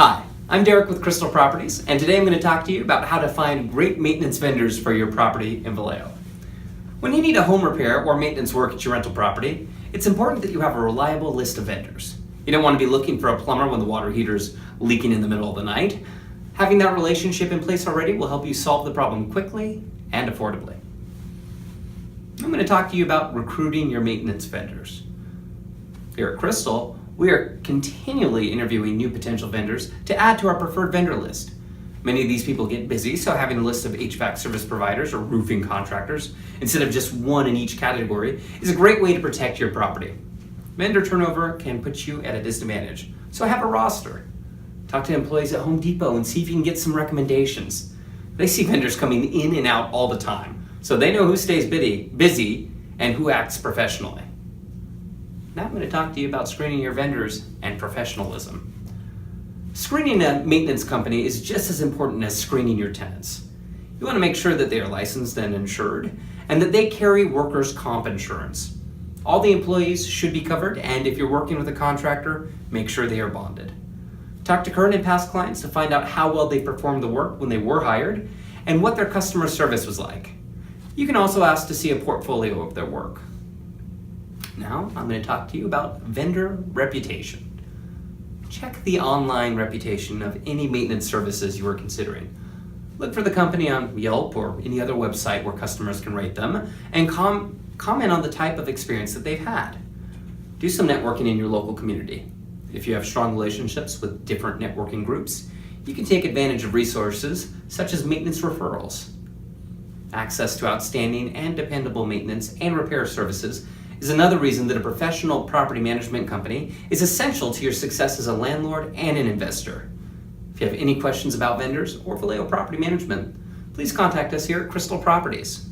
Hi, I'm Derek with Krystle Properties, and today I'm going to talk to you about how to find great maintenance vendors for your property in Vallejo. When you need a home repair or maintenance work at your rental property, it's important that you have a reliable list of vendors. You don't want to be looking for a plumber when the water heater's leaking in the middle of the night. Having that relationship in place already will help you solve the problem quickly and affordably. I'm going to talk to you about recruiting your maintenance vendors. Here at Krystle, we are continually interviewing new potential vendors to add to our preferred vendor list. Many of these people get busy, so having a list of HVAC service providers or roofing contractors, instead of just one in each category, is a great way to protect your property. Vendor turnover can put you at a disadvantage, so have a roster. Talk to employees at Home Depot and see if you can get some recommendations. They see vendors coming in and out all the time, so they know who stays busy and who acts professionally. Now I'm going to talk to you about screening your vendors and professionalism. Screening a maintenance company is just as important as screening your tenants. You want to make sure that they are licensed and insured, and that they carry workers' comp insurance. All the employees should be covered, and if you're working with a contractor, make sure they are bonded. Talk to current and past clients to find out how well they performed the work when they were hired, and what their customer service was like. You can also ask to see a portfolio of their work. Now, I'm going to talk to you about vendor reputation. Check the online reputation of any maintenance services you are considering. Look for the company on Yelp or any other website where customers can rate them, and comment on the type of experience that they've had. Do some networking in your local community. If you have strong relationships with different networking groups, you can take advantage of resources such as maintenance referrals. Access to outstanding and dependable maintenance and repair services is another reason that a professional property management company is essential to your success as a landlord and an investor. If you have any questions about vendors or Vallejo property management, please contact us here at Krystle Properties.